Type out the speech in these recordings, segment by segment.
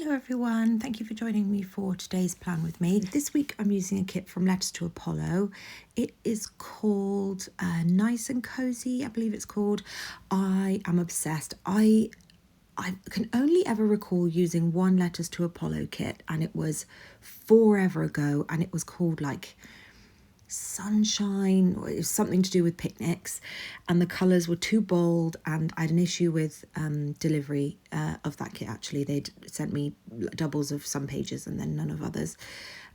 Hello everyone, thank you for joining me for today's plan with me. This week I'm using a kit from Letters to Apollo. It is called Nice and Cosy, I believe it's called. I am obsessed. I can only ever recall using one Letters to Apollo kit, and it was forever ago, and it was called like Sunshine, or it was something to do with picnics, and the colours were too bold, and I had an issue with delivery of that kit. Actually, they'd sent me doubles of some pages and then none of others,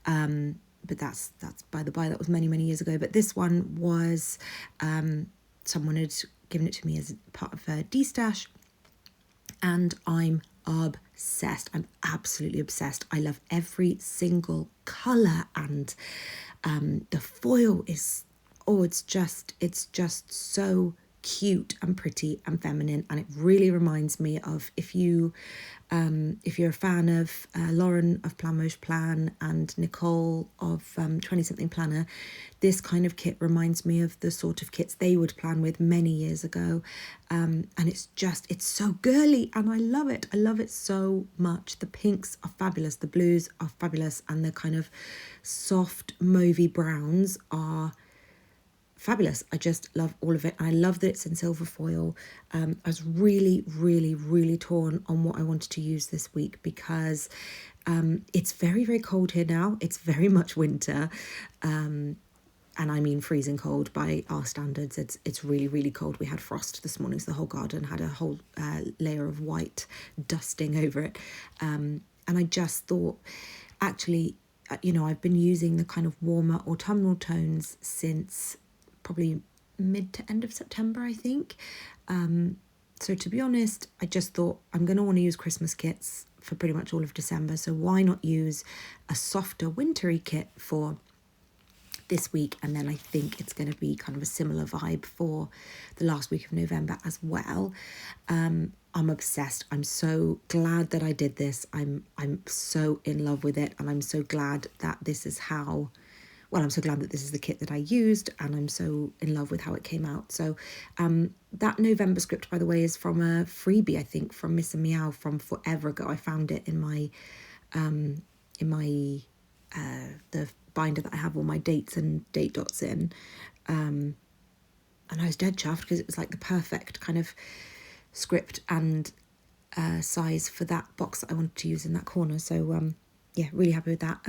but that's by the by. That was many years ago. But this one was someone had given it to me as part of a D-stash, and I'm obsessed. I'm absolutely obsessed. I love every single colour, and the foil is, it's just so cute and pretty and feminine, and it really reminds me of, if you're a fan of Lauren of Plan Moche Plan and Nicole of 20 Something Planner, this kind of kit reminds me of the sort of kits they would plan with many years ago, and it's so girly, and I love it so much. The pinks are fabulous, the blues are fabulous, and the kind of soft mauvey browns are fabulous. I just love all of it, and I love that it's in silver foil. I was really torn on what I wanted to use this week, because it's very cold here now. It's very much winter, and I mean freezing cold by our standards. It's really cold. We had frost this morning, so the whole garden had a whole layer of white dusting over it, and I just thought, actually, I've been using the kind of warmer autumnal tones since probably mid to end of September, I think. So to be honest, I just thought I'm going to want to use Christmas kits for pretty much all of December. So why not use a softer wintry kit for this week? And then I think it's going to be kind of a similar vibe for the last week of November as well. I'm obsessed. I'm so glad that I did this. I'm so in love with it, and I'm so glad that this is how... Well, I'm so glad that this is the kit that I used, and I'm so in love with how it came out. So that November script, by the way, is from a freebie, I think, from Miss and Meow from forever ago. I found it in my the binder that I have all my dates and date dots in, and I was dead chuffed because it was like the perfect kind of script and size for that box that I wanted to use in that corner. So yeah, really happy with that.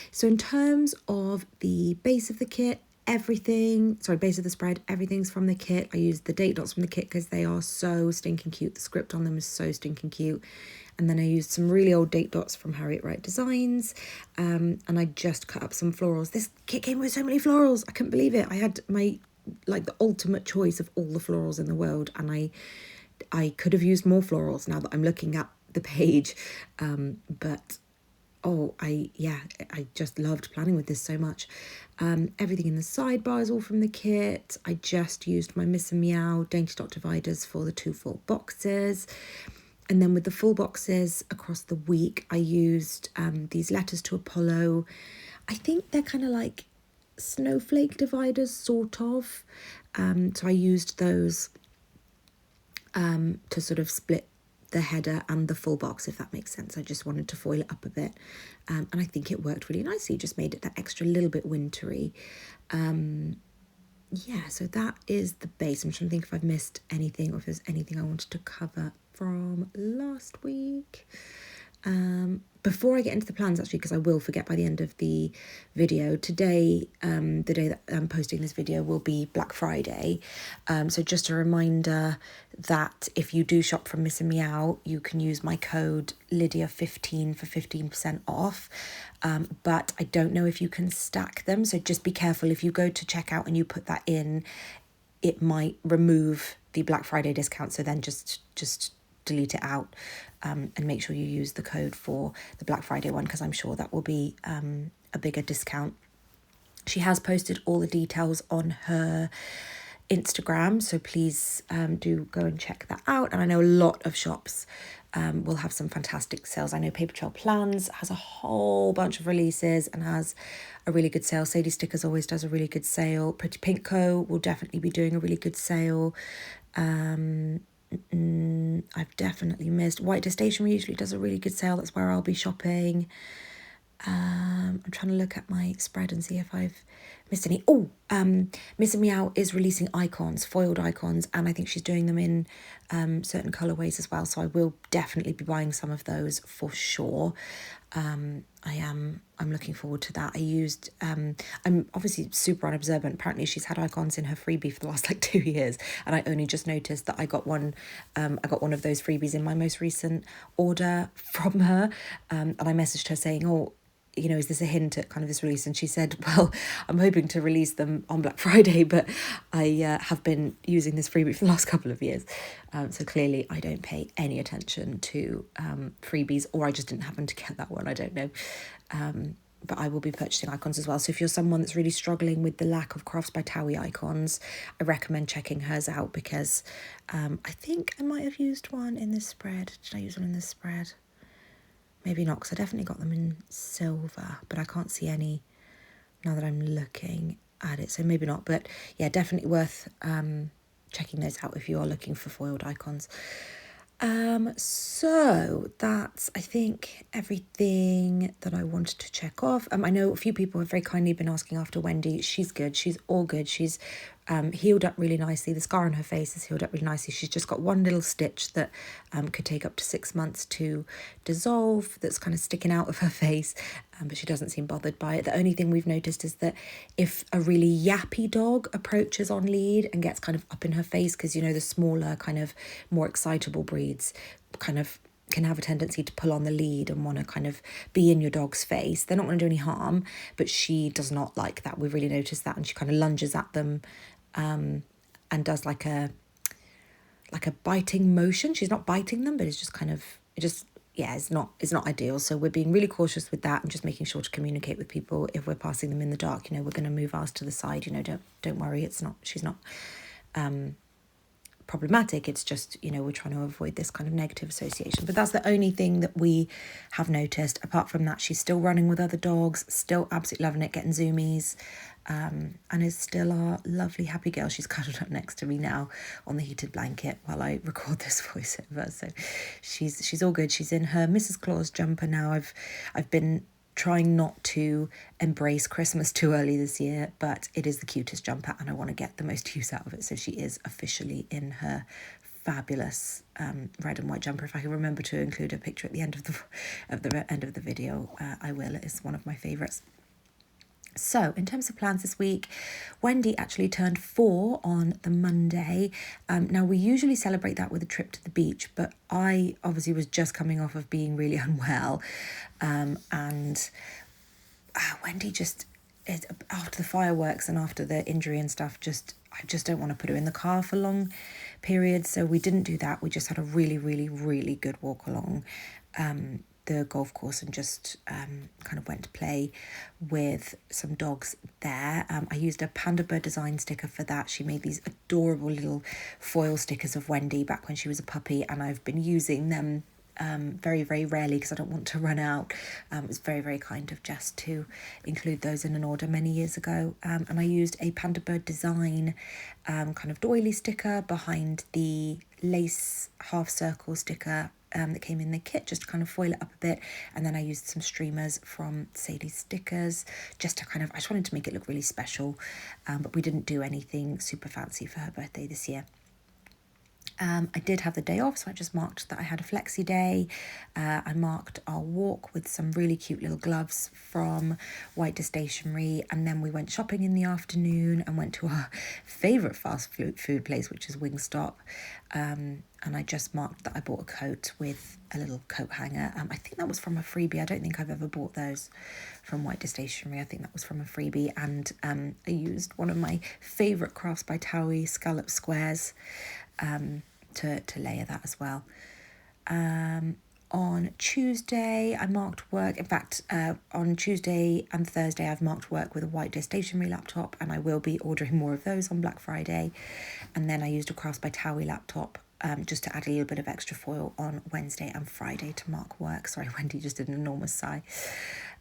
So in terms of the base of the kit, base of the spread, everything's from the kit. I used the date dots from the kit because they are so stinking cute. The script on them is so stinking cute. And then I used some really old date dots from Harriet Wright Designs, and I just cut up some florals. This kit came with so many florals. I couldn't believe it. I had my, like, the ultimate choice of all the florals in the world, and I could have used more florals now that I'm looking at the page, but I just loved planning with this so much. Everything in the sidebar is all from the kit. I just used my Miss and Meow Dainty Dot dividers for the 2 full boxes. And then with the full boxes across the week, I used these Letters to Apollo. I think they're kind of like snowflake dividers, sort of. So I used those to sort of split the header and the full box, if that makes sense. I just wanted to foil it up a bit, and I think it worked really nicely. Just made it that extra little bit wintry. So that is the base. I'm trying to think if I've missed anything, or if there's anything I wanted to cover from last week. Before I get into the plans, actually, because I will forget by the end of the video, today, the day that I'm posting this video, will be Black Friday. So just a reminder that if you do shop from Miss and Meow, you can use my code Lydia15 for 15% off. But I don't know if you can stack them, so just be careful. If you go to checkout and you put that in, it might remove the Black Friday discount. So then just delete it out, and make sure you use the code for the Black Friday one, because I'm sure that will be a bigger discount. She has posted all the details on her Instagram, so please do go and check that out. And I know a lot of shops will have some fantastic sales. I know Paper Trail Plans has a whole bunch of releases and has a really good sale. Sadies Stickers always does a really good sale. Pretty Pink Co will definitely be doing a really good sale. I've definitely missed. White Stationery usually does a really good sale. That's where I'll be shopping. I'm trying to look at my spread and see if I've missed any. Oh, Missing Me Out is releasing icons, foiled icons, and I think she's doing them in certain colourways as well. So I will definitely be buying some of those for sure. I'm looking forward to that. I'm obviously super unobservant. Apparently she's had icons in her freebie for the last like 2 years, and I only just noticed that I got one of those freebies in my most recent order from her, and I messaged her saying, oh, is this a hint at kind of this release? And she said, well, I'm hoping to release them on Black Friday, but I have been using this freebie for the last couple of years. So clearly I don't pay any attention to freebies, or I just didn't happen to get that one. I don't know. But I will be purchasing icons as well. So if you're someone that's really struggling with the lack of Crafts by Towie icons, I recommend checking hers out, because I think I might have used one in this spread. Did I use one in this spread? Maybe not, because I definitely got them in silver, but I can't see any now that I'm looking at it. So maybe not, but yeah, definitely worth checking those out if you are looking for foiled icons. So that's, I think, everything that I wanted to check off. I know a few people have very kindly been asking after Wendy. She's good. She's all good. She's healed up really nicely. The scar on her face has healed up really nicely. She's just got one little stitch that could take up to 6 months to dissolve, that's kind of sticking out of her face, but she doesn't seem bothered by it. The only thing we've noticed is that if a really yappy dog approaches on lead and gets kind of up in her face, because, the smaller, kind of more excitable breeds kind of can have a tendency to pull on the lead and want to kind of be in your dog's face. They're not going to do any harm, but she does not like that. We've really noticed that, and she kind of lunges at them and does like a biting motion. She's not biting them, but it's just kind of, it's not ideal. So we're being really cautious with that and just making sure to communicate with people if we're passing them in the dark. We're going to move ours to the side. Don't worry. She's not problematic. It's just, we're trying to avoid this kind of negative association. But that's the only thing that we have noticed. Apart from that, she's still running with other dogs, still absolutely loving it, getting zoomies, and is still our lovely happy girl. She's cuddled up next to me now on the heated blanket while I record this voiceover. So she's all good. She's in her Mrs. Claus jumper now. I've been trying not to embrace Christmas too early this year, but it is the cutest jumper and I want to get the most use out of it. So she is officially in her fabulous red and white jumper. If I can remember to include a picture at the end of the end of the video, I will. It is one of my favourites. So in terms of plans this week, Wendy actually turned 4 on the Monday. Now we usually celebrate that with a trip to the beach, but I obviously was just coming off of being really unwell. And Wendy just, after the fireworks and after the injury and stuff, I just don't want to put her in the car for long periods. So we didn't do that. We just had a really, really, really good walk along the golf course and just kind of went to play with some dogs there. I used a Panda Bird design sticker for that. She made these adorable little foil stickers of Wendy back when she was a puppy, and I've been using them very, very rarely because I don't want to run out. It was very, very kind of Jess to include those in an order many years ago. And I used a Panda Bird design kind of doily sticker behind the lace half circle sticker that came in the kit, just to kind of foil it up a bit. And then I used some streamers from Sadies stickers just to I just wanted to make it look really special, but we didn't do anything super fancy for her birthday this year. I did have the day off, so I just marked that I had a flexi day. I marked our walk with some really cute little gloves from White Stationery, and then we went shopping in the afternoon and went to our favourite fast food place, which is Wingstop. And I just marked that I bought a coat with a little coat hanger. I think that was from a freebie. I don't think I've ever bought those from White Stationery. I think that was from a freebie. And I used one of my favourite Crafts by Towie scallop squares to layer that as well. On Tuesday, I marked work. In fact, on Tuesday and Thursday, I've marked work with a White Stationery laptop, and I will be ordering more of those on Black Friday. And then I used a Crafts by Towie laptop just to add a little bit of extra foil on Wednesday and Friday to mark work. Sorry, Wendy just did an enormous sigh.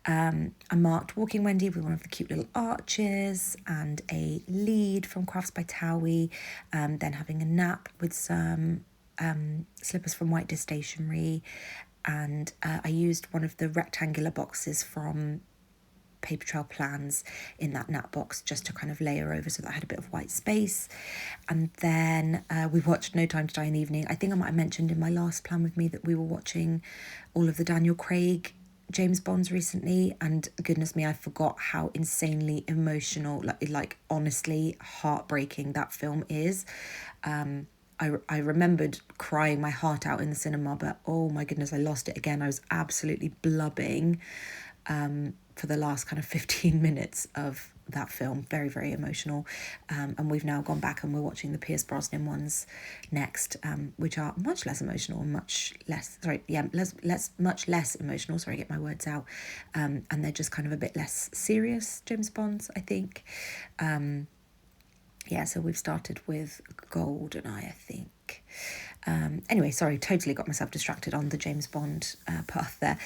I marked Walking Wendy with one of the cute little arches and a lead from Crafts by Towie, then having a nap with some slippers from White Dish Stationery, and I used one of the rectangular boxes from Paper Trail Plans in that nap box just to kind of layer over so that I had a bit of white space. And then we watched No Time to Die in the evening. I think I might have mentioned in my last plan with me that we were watching all of the Daniel Craig James Bonds recently, and goodness me, I forgot how insanely emotional, like honestly heartbreaking that film is. I remembered crying my heart out in the cinema, but oh my goodness, I lost it again. I was absolutely blubbing for the last kind of 15 minutes of that film. Very, very emotional. And we've now gone back and we're watching the Pierce Brosnan ones next, which are much less emotional, much less emotional. Sorry, get my words out. And they're just kind of a bit less serious James Bonds, I think. So we've started with GoldenEye, I think. Anyway, sorry, totally got myself distracted on the James Bond path there.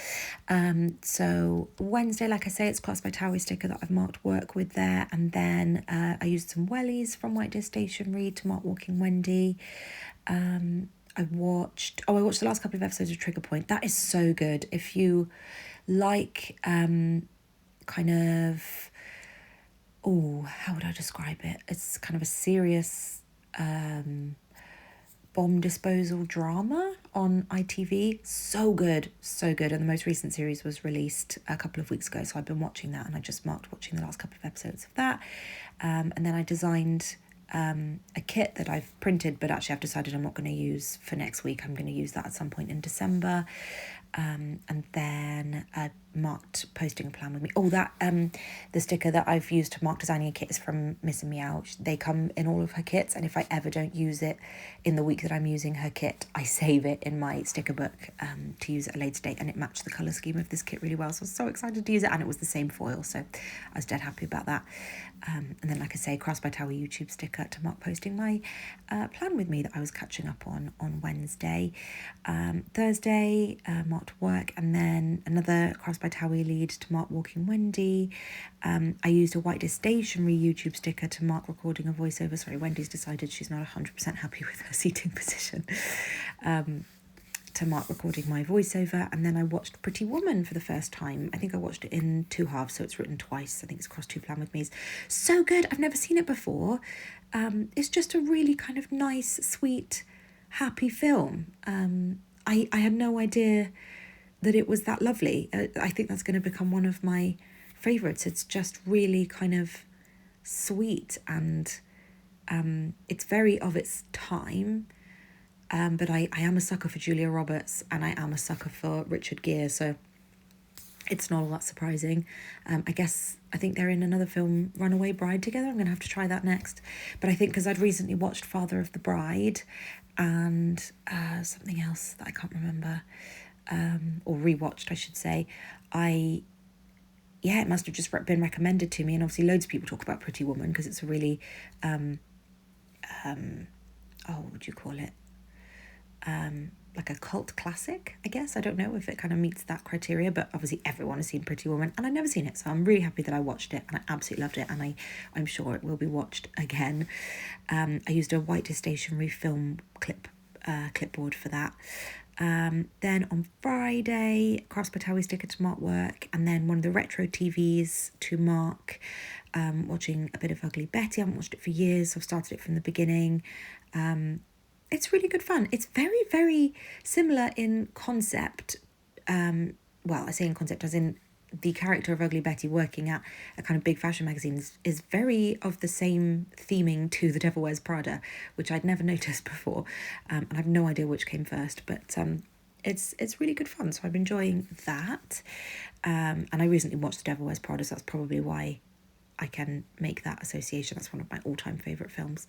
So Wednesday, like I say, it's Class by Towie sticker that I've marked work with there. And then I used some wellies from White Dish Stationery to mark Walking Wendy. I watched the last couple of episodes of Trigger Point. That is so good. If you like kind of... Oh, how would I describe it? It's kind of a serious bomb disposal drama on ITV. So good, so good. And the most recent series was released a couple of weeks ago, so I've been watching that, and I just marked watching the last couple of episodes of that. And then I designed a kit that I've printed, but actually I've decided I'm not going to use for next week. I'm going to use that at some point in December. And then marked posting a plan with me. Oh, that the sticker that I've used to mark designing a kit is from Miss and Meow. They come in all of her kits, and if I ever don't use it in the week that I'm using her kit, I save it in my sticker book to use at a later date, and it matched the colour scheme of this kit really well, so I was so excited to use it, and it was the same foil, so I was dead happy about that. And then, like I say, Cross by Tower YouTube sticker to mark posting my plan with me that I was catching up on Wednesday. Thursday, marked work, and then another Cross by Towie lead to mark Walking Wendy. I used a White Dish Stationery YouTube sticker to mark recording a voiceover. Sorry, Wendy's decided she's not 100% happy with her seating position. To mark recording my voiceover. And then I watched Pretty Woman for the first time. I think I watched it in two halves, so it's written twice. I think it's across two plan with me's. So good. I've never seen it before. It's just a really kind of nice, sweet, happy film. I had no idea that it was that lovely. I think that's going to become one of my favourites. It's just really kind of sweet, and it's very of its time. But I am a sucker for Julia Roberts, and I am a sucker for Richard Gere, so it's not all that surprising. I think they're in another film, Runaway Bride, together. I'm going to have to try that next. But I think because I'd recently watched Father of the Bride and something else that I can't remember, or rewatched, I should say, it must have just been recommended to me. And obviously loads of people talk about Pretty Woman because it's a really, what would you call it? Like a cult classic, I guess. I don't know if it kind of meets that criteria, but obviously everyone has seen Pretty Woman, and I've never seen it, so I'm really happy that I watched it, and I absolutely loved it, and I'm sure it will be watched again. I used a White Dish Stationery film clipboard for that. Then on Friday, Cross by Towie sticker to mark work, and then one of the retro TVs to mark watching a bit of Ugly Betty. I haven't watched it for years, so I've started it from the beginning. It's really good fun. It's very, very similar in concept. I say in concept as in the character of Ugly Betty working at a kind of big fashion magazine is very of the same theming to The Devil Wears Prada, which I'd never noticed before. And I have no idea which came first, but it's really good fun. So I'm enjoying that. And I recently watched The Devil Wears Prada, so that's probably why I can make that association. That's one of my all-time favourite films.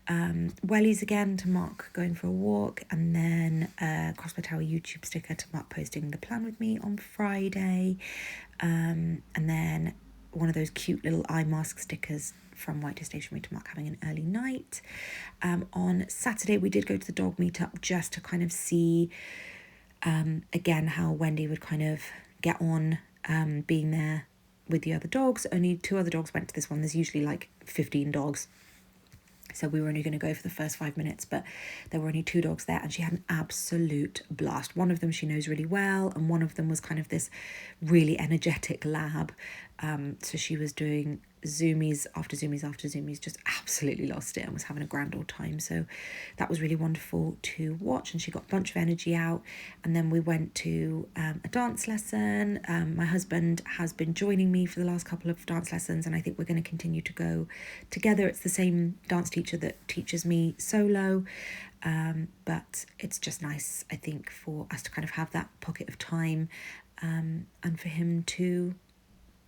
Wellies again to mark going for a walk, and then Cross by Tower YouTube sticker to mark posting the plan with me on Friday, and then one of those cute little eye mask stickers from White Dish Stationery to mark having an early night. On Saturday we did go to the dog meetup just to kind of see again how Wendy would kind of get on being there with the other dogs. Only 2 other dogs went to this one. There's usually like 15 dogs. So we were only going to go for the first 5 minutes, but there were only 2 dogs there, and she had an absolute blast. One of them she knows really well, and one of them was kind of this really energetic lab. So she was doing zoomies after zoomies after zoomies, just absolutely lost it and was having a grand old time. So that was really wonderful to watch, and she got a bunch of energy out. And then we went to a dance lesson. My husband has been joining me for the last couple of dance lessons, and I think we're going to continue to go together. It's the same dance teacher that teaches me solo, but it's just nice, I think, for us to kind of have that pocket of time, and for him to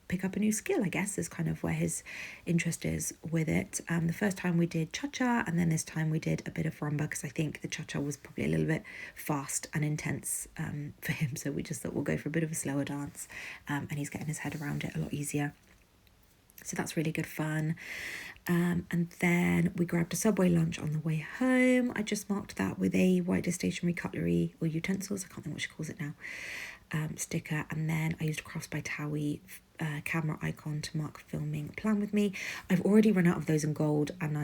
pick up a new skill, I guess, is kind of where his interest is with it. The first time we did cha-cha, and then this time we did a bit of rumba, because I think the cha-cha was probably a little bit fast and intense for him, so we just thought we'll go for a bit of a slower dance, and he's getting his head around it a lot easier. So that's really good fun. And then we grabbed a Subway lunch on the way home. I just marked that with a white dish stationery cutlery or utensils, I can't think what she calls it now, sticker. And then I used a Crafts by Towie camera icon to mark filming plan with me. I've already run out of those in gold, and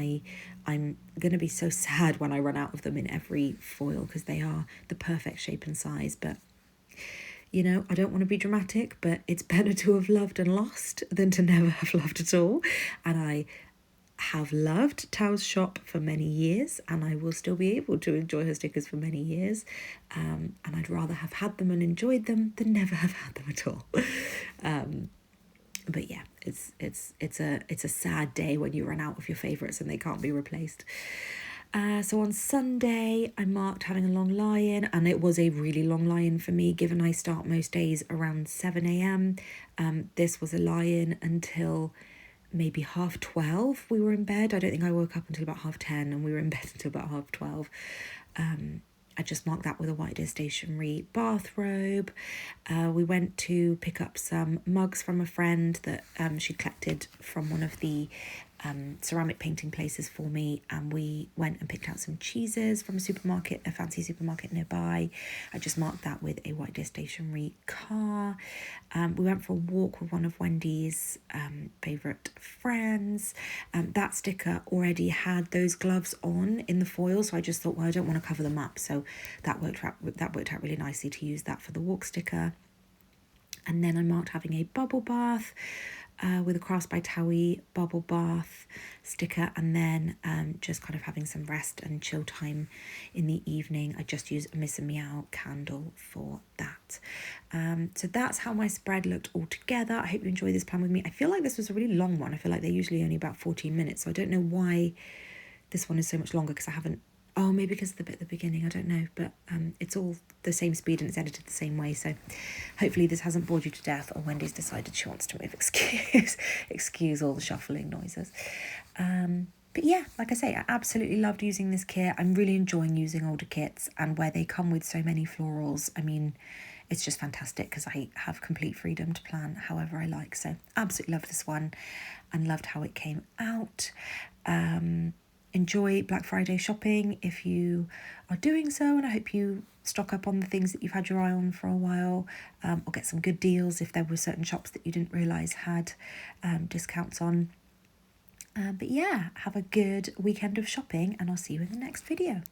I'm going to be so sad when I run out of them in every foil, because they are the perfect shape and size. But you know, I don't want to be dramatic, but it's better to have loved and lost than to never have loved at all. And I have loved Tao's shop for many years, and I will still be able to enjoy her stickers for many years. And I'd rather have had them and enjoyed them than never have had them at all. But yeah, it's a sad day when you run out of your favourites and they can't be replaced. So on Sunday, I marked having a long lie-in, and it was a really long lie-in for me, given I start most days around 7 a.m. This was a lie-in until maybe 12:30. We were in bed. I don't think I woke up until about 10:30, and we were in bed until about 12:30. I just marked that with a white dish stationery bathrobe. We went to pick up some mugs from a friend that she collected from one of the ceramic painting places for me, and we went and picked out some cheeses from a fancy supermarket nearby. I just marked that with a white dish stationery car. We went for a walk with one of Wendy's favourite friends. That sticker already had those gloves on in the foil, so I just thought, well, I don't want to cover them up, so that worked out really nicely to use that for the walk sticker. And then I marked having a bubble bath with a Crafts by Towie bubble bath sticker, and then just kind of having some rest and chill time in the evening. I just used a Miss and Meow candle for that. So that's how my spread looked all together. I hope you enjoy this plan with me. I feel like this was a really long one. I feel like they're usually only about 14 minutes, so I don't know why this one is so much longer, because I haven't, maybe because of the bit at the beginning, I don't know, but it's all the same speed and it's edited the same way, so hopefully this hasn't bored you to death, or Wendy's decided she wants to move. Excuse all the shuffling noises. But yeah, like I say, I absolutely loved using this kit. I'm really enjoying using older kits, and where they come with so many florals, I mean, it's just fantastic, because I have complete freedom to plan however I like. So absolutely loved this one and loved how it came out. Enjoy Black Friday shopping if you are doing so, and I hope you stock up on the things that you've had your eye on for a while, or get some good deals if there were certain shops that you didn't realise had discounts on. But yeah, have a good weekend of shopping, and I'll see you in the next video.